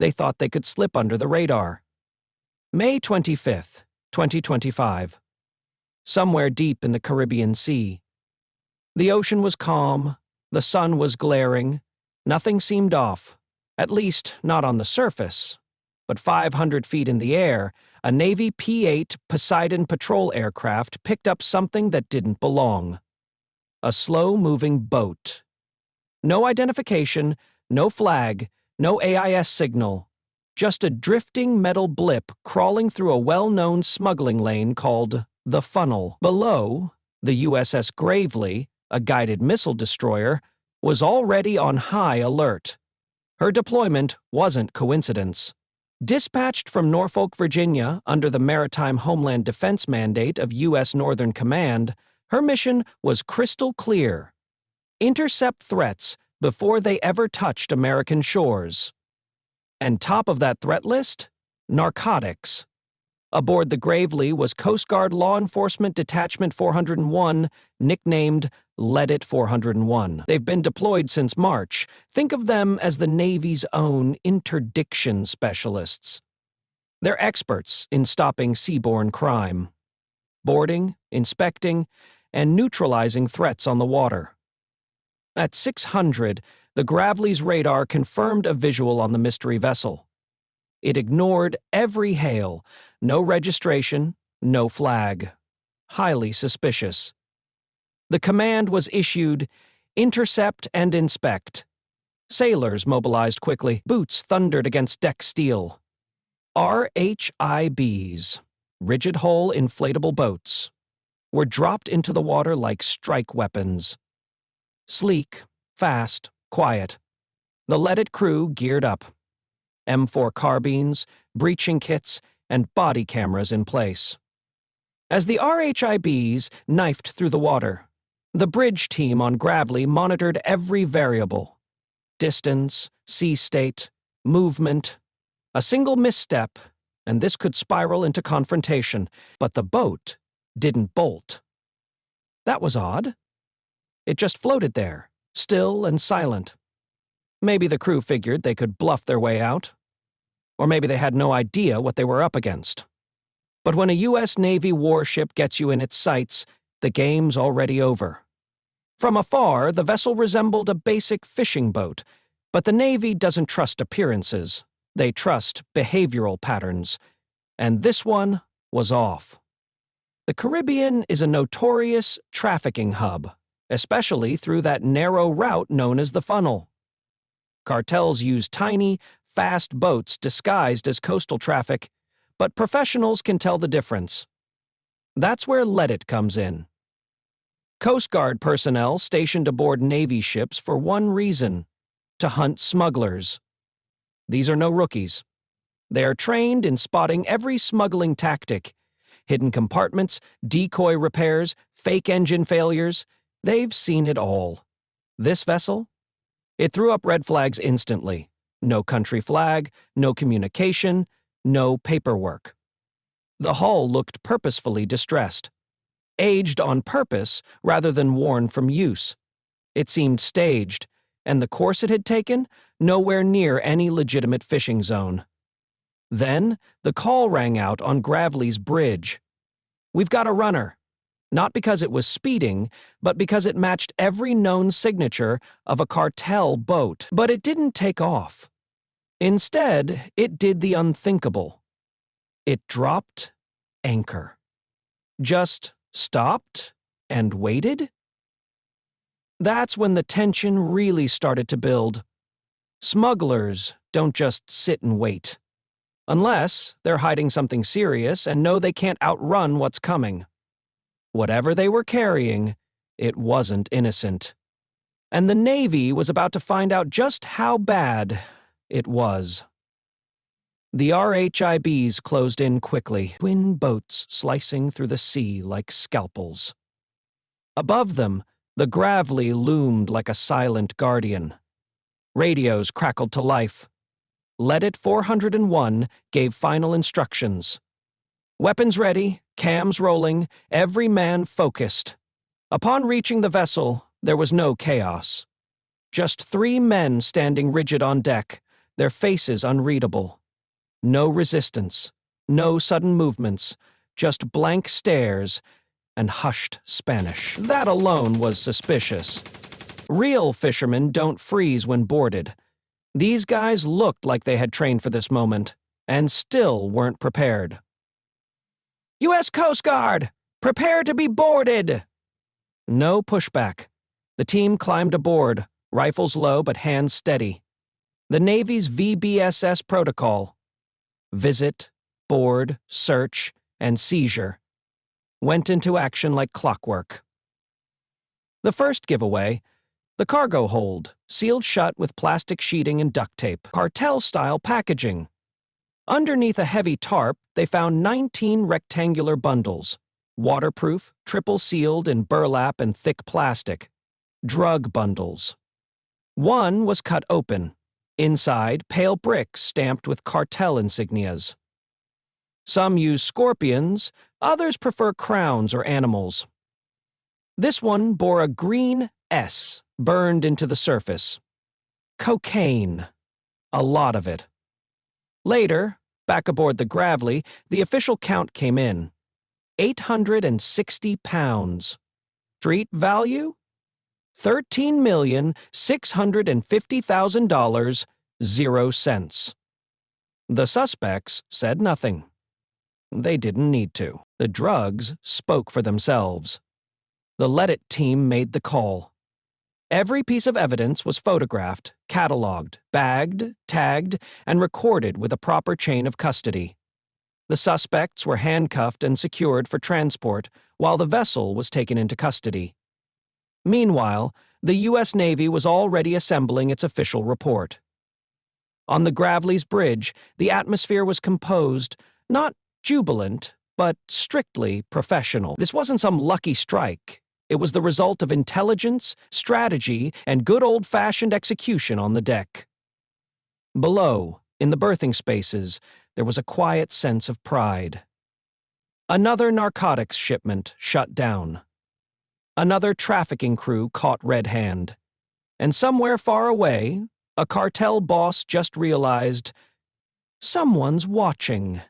They thought they could slip under the radar. May 25th, 2025. Somewhere deep in the Caribbean Sea. The ocean was calm, the sun was glaring, nothing seemed off, at least not on the surface. But 500 feet in the air, a Navy P-8 Poseidon patrol aircraft picked up something that didn't belong. A slow-moving boat. No identification, no flag, no AIS signal. Just a drifting metal blip crawling through a well-known smuggling lane called the Funnel. Below, the USS Gravely, a guided missile destroyer, was already on high alert. Her deployment wasn't coincidence. Dispatched from Norfolk, Virginia, under the Maritime Homeland Defense Mandate of U.S. Northern Command, her mission was crystal clear: intercept threats before they ever touched American shores. And top of that threat list? Narcotics. Aboard the Gravely was Coast Guard Law Enforcement Detachment 401, nicknamed LEDET 401. They've been deployed since March. Think of them as the Navy's own interdiction specialists. They're experts in stopping seaborne crime, boarding, inspecting, and neutralizing threats on the water. At 600, the Gravely's radar confirmed a visual on the mystery vessel. It ignored every hail, no registration, no flag. Highly suspicious. The command was issued, intercept and inspect. Sailors mobilized quickly. Boots thundered against deck steel. RHIBs, rigid-hull inflatable boats, were dropped into the water like strike weapons. Sleek, fast, quiet. The LEDET crew geared up. M4 carbines, breaching kits, and body cameras in place. As the RHIBs knifed through the water, the bridge team on Gravely monitored every variable: distance, sea state, movement. A single misstep, and this could spiral into confrontation, but the boat didn't bolt. That was odd. It just floated there, still and silent. Maybe the crew figured they could bluff their way out. Or maybe they had no idea what they were up against. But when a U.S. Navy warship gets you in its sights, the game's already over. From afar, the vessel resembled a basic fishing boat, but the Navy doesn't trust appearances. They trust behavioral patterns. And this one was off. The Caribbean is a notorious trafficking hub, especially through that narrow route known as the Funnel. Cartels use tiny, fast boats disguised as coastal traffic, but professionals can tell the difference. That's where LEDET comes in. Coast Guard personnel stationed aboard Navy ships for one reason: to hunt smugglers. These are no rookies. They are trained in spotting every smuggling tactic: hidden compartments, decoy repairs, fake engine failures. They've seen it all. This vessel? It threw up red flags instantly. No country flag, no communication, no paperwork. The hull looked purposefully distressed. Aged on purpose rather than worn from use. It seemed staged, and the course it had taken, nowhere near any legitimate fishing zone. Then, the call rang out on Gravely's bridge. "We've got a runner." Not because it was speeding, but because it matched every known signature of a cartel boat. But it didn't take off. Instead, it did the unthinkable. It dropped anchor. Just stopped and waited? That's when the tension really started to build. Smugglers don't just sit and wait. Unless they're hiding something serious and know they can't outrun what's coming. Whatever they were carrying, it wasn't innocent. And the Navy was about to find out just how bad it was. The RHIBs closed in quickly, twin boats slicing through the sea like scalpels. Above them, the Gravely loomed like a silent guardian. Radios crackled to life. LEDET 401 gave final instructions. Weapons ready, cams rolling, every man focused. Upon reaching the vessel, there was no chaos. Just 3 men standing rigid on deck, their faces unreadable. No resistance, no sudden movements, just blank stares and hushed Spanish. That alone was suspicious. Real fishermen don't freeze when boarded. These guys looked like they had trained for this moment, and still weren't prepared. U.S. Coast Guard! Prepare to be boarded! No pushback. The team climbed aboard, rifles low but hands steady. The Navy's VBSS protocol. Visit, board, search, and seizure. Went into action like clockwork. The first giveaway, the cargo hold, sealed shut with plastic sheeting and duct tape, cartel-style packaging. Underneath a heavy tarp, they found 19 rectangular bundles, waterproof, triple-sealed in burlap and thick plastic. Drug bundles. One was cut open. Inside, pale bricks stamped with cartel insignias. Some use scorpions, others prefer crowns or animals. This one bore a green S burned into the surface. Cocaine. A lot of it. Later, back aboard the Gravely, the official count came in. 860 pounds. Street value? $13,650,000, 0 cents. The suspects said nothing. They didn't need to. The drugs spoke for themselves. The LEDET team made the call. Every piece of evidence was photographed, cataloged, bagged, tagged, and recorded with a proper chain of custody. The suspects were handcuffed and secured for transport, while the vessel was taken into custody. Meanwhile, the U.S. Navy was already assembling its official report. On the Gravely's bridge, the atmosphere was composed, not jubilant, but strictly professional. This wasn't some lucky strike. It was the result of intelligence, strategy, and good old-fashioned execution on the deck. Below, in the berthing spaces, there was a quiet sense of pride. Another narcotics shipment shut down. Another trafficking crew caught red hand. And somewhere far away, a cartel boss just realized, someone's watching.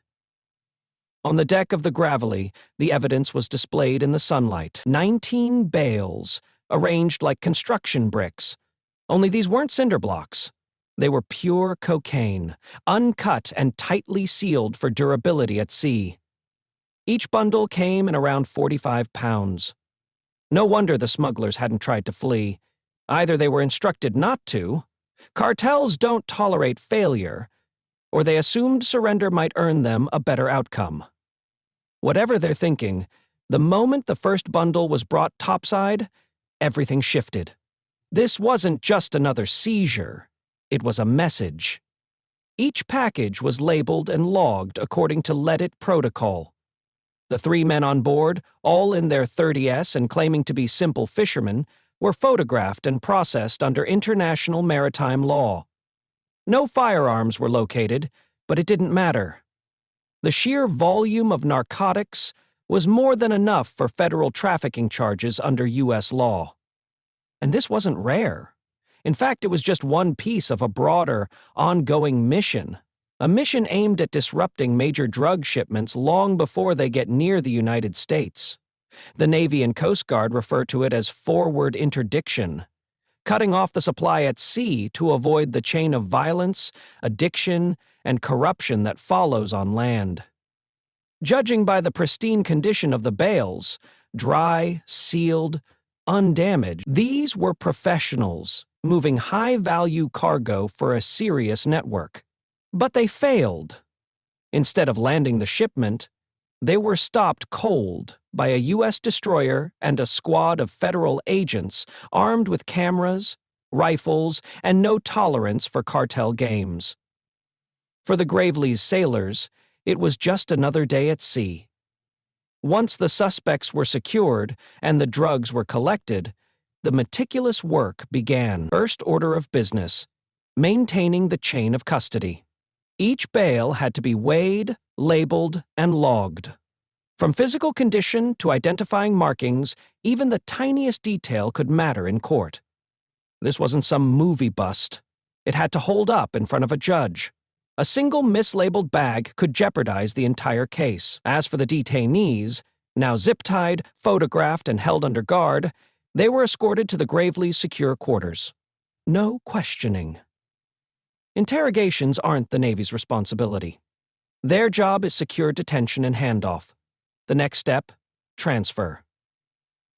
On the deck of the Gravely, the evidence was displayed in the sunlight. 19 bales, arranged like construction bricks. Only these weren't cinder blocks. They were pure cocaine, uncut and tightly sealed for durability at sea. Each bundle came in around 45 pounds. No wonder the smugglers hadn't tried to flee. Either they were instructed not to, cartels don't tolerate failure, or they assumed surrender might earn them a better outcome. Whatever they're thinking, the moment the first bundle was brought topside, everything shifted. This wasn't just another seizure. It was a message. Each package was labeled and logged according to LEDET protocol. The 3 men on board, all in their 30s and claiming to be simple fishermen, were photographed and processed under international maritime law. No firearms were located, but it didn't matter. The sheer volume of narcotics was more than enough for federal trafficking charges under U.S. law. And this wasn't rare. In fact, it was just one piece of a broader, ongoing mission. A mission aimed at disrupting major drug shipments long before they get near the United States. The Navy and Coast Guard refer to it as forward interdiction, cutting off the supply at sea to avoid the chain of violence, addiction, and corruption that follows on land. Judging by the pristine condition of the bales, dry, sealed, undamaged, these were professionals moving high-value cargo for a serious network. But they failed. Instead of landing the shipment, they were stopped cold by a U.S. destroyer and a squad of federal agents armed with cameras, rifles, and no tolerance for cartel games. For the Gravely's sailors, it was just another day at sea. Once the suspects were secured and the drugs were collected, the meticulous work began. First order of business, maintaining the chain of custody. Each bale had to be weighed, labeled, and logged. From physical condition to identifying markings, even the tiniest detail could matter in court. This wasn't some movie bust. It had to hold up in front of a judge. A single mislabeled bag could jeopardize the entire case. As for the detainees, now zip-tied, photographed, and held under guard, they were escorted to the Gravely's secure quarters. No questioning. Interrogations aren't the Navy's responsibility. Their job is secure detention and handoff. The next step, transfer.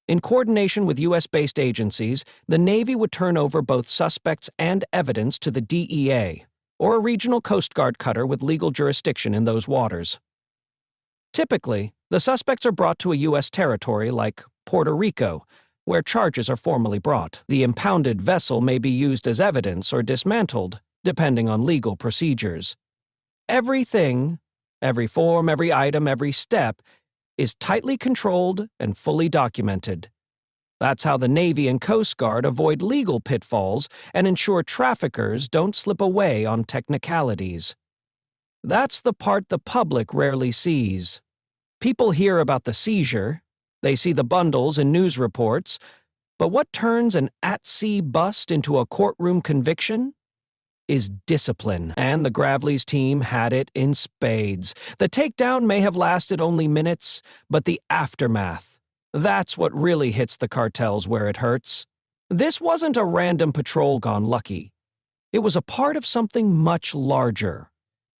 In coordination with U.S.-based agencies, the Navy would turn over both suspects and evidence to the DEA, or a regional Coast Guard cutter with legal jurisdiction in those waters. Typically, the suspects are brought to a U.S. territory like Puerto Rico, where charges are formally brought. The impounded vessel may be used as evidence or dismantled, depending on legal procedures. Everything, every form, every item, every step, is tightly controlled and fully documented. That's how the Navy and Coast Guard avoid legal pitfalls and ensure traffickers don't slip away on technicalities. That's the part the public rarely sees. People hear about the seizure, they see the bundles in news reports, but what turns an at-sea bust into a courtroom conviction is discipline, and the Gravely's team had it in spades. The takedown may have lasted only minutes, but the aftermath, that's what really hits the cartels where it hurts. This wasn't a random patrol gone lucky. It was a part of something much larger,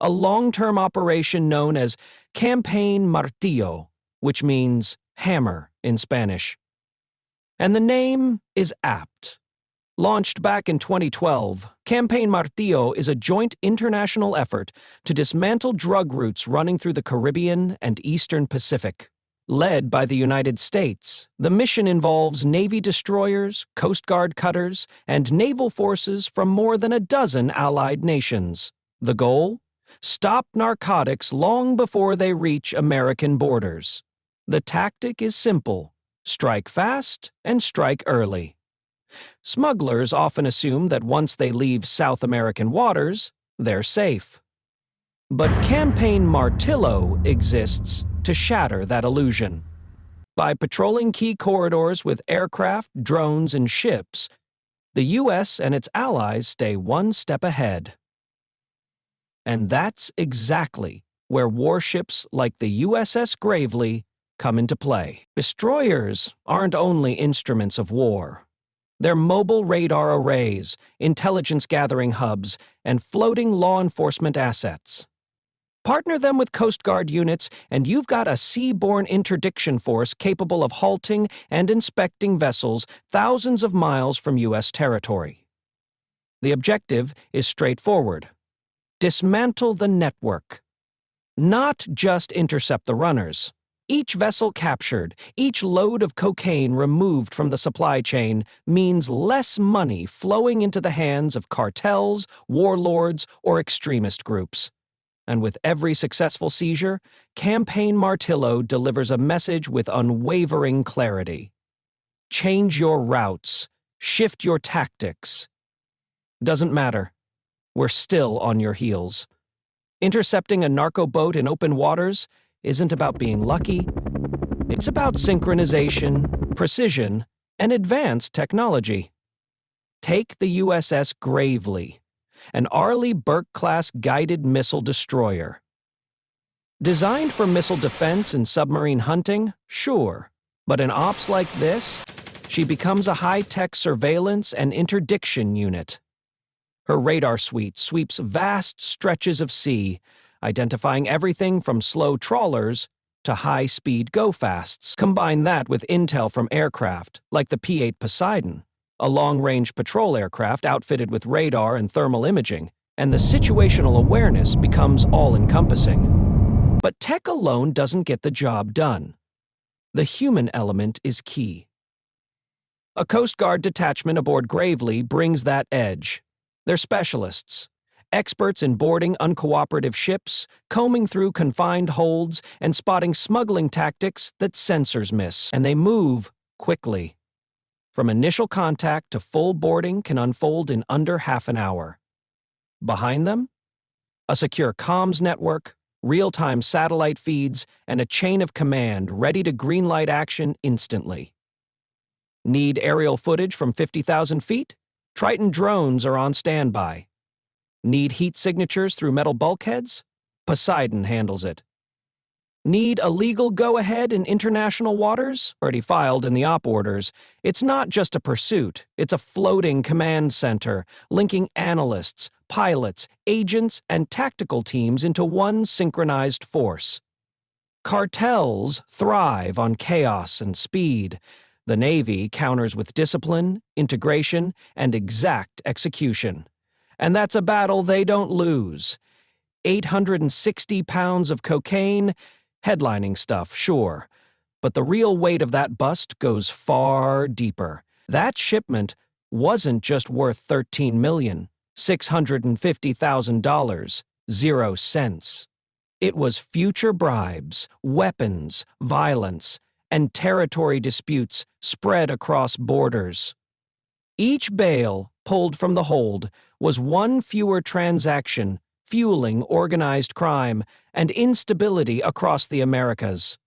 a long-term operation known as Campaign Martillo, which means hammer in Spanish. And the name is apt. Launched back in 2012, Campaign Martillo is a joint international effort to dismantle drug routes running through the Caribbean and Eastern Pacific. Led by the United States, the mission involves Navy destroyers, Coast Guard cutters, and naval forces from more than a dozen allied nations. The goal? Stop narcotics long before they reach American borders. The tactic is simple: strike fast and strike early. Smugglers often assume that once they leave South American waters, they're safe. But Campaign Martillo exists to shatter that illusion. By patrolling key corridors with aircraft, drones, and ships, the U.S. and its allies stay one step ahead. And that's exactly where warships like the USS Gravely come into play. Destroyers aren't only instruments of war. They're mobile radar arrays, intelligence-gathering hubs, and floating law enforcement assets. Partner them with Coast Guard units, and you've got a seaborne interdiction force capable of halting and inspecting vessels thousands of miles from U.S. territory. The objective is straightforward: dismantle the network. Not just intercept the runners. Each vessel captured, each load of cocaine removed from the supply chain means less money flowing into the hands of cartels, warlords, or extremist groups. And with every successful seizure, Campaign Martillo delivers a message with unwavering clarity. Change your routes. Shift your tactics. Doesn't matter. We're still on your heels. Intercepting a narco boat in open waters isn't about being lucky. It's about synchronization, precision, and advanced technology. Take the USS Gravely, an Arleigh Burke-class guided missile destroyer. Designed for missile defense and submarine hunting, sure, but in ops like this, she becomes a high-tech surveillance and interdiction unit. Her radar suite sweeps vast stretches of sea, identifying everything from slow trawlers to high-speed go-fasts. Combine that with intel from aircraft, like the P-8 Poseidon, a long-range patrol aircraft outfitted with radar and thermal imaging, and the situational awareness becomes all-encompassing. But tech alone doesn't get the job done. The human element is key. A Coast Guard detachment aboard Gravely brings that edge. They're specialists. Experts in boarding uncooperative ships, combing through confined holds, and spotting smuggling tactics that sensors miss. And they move quickly. From initial contact to full boarding can unfold in under half an hour. Behind them, a secure comms network, real-time satellite feeds, and a chain of command ready to greenlight action instantly. Need aerial footage from 50,000 feet? Triton drones are on standby. Need heat signatures through metal bulkheads? Poseidon handles it. Need a legal go-ahead in international waters? Already filed in the op orders. It's not just a pursuit, it's a floating command center, linking analysts, pilots, agents, and tactical teams into one synchronized force. Cartels thrive on chaos and speed. The Navy counters with discipline, integration, and exact execution. And that's a battle they don't lose. 860 pounds of cocaine, headlining stuff, sure. But the real weight of that bust goes far deeper. That shipment wasn't just worth $13,650,000, 0 cents. It was future bribes, weapons, violence, and territory disputes spread across borders. Each bale pulled from the hold was one fewer transaction fueling organized crime and instability across the Americas.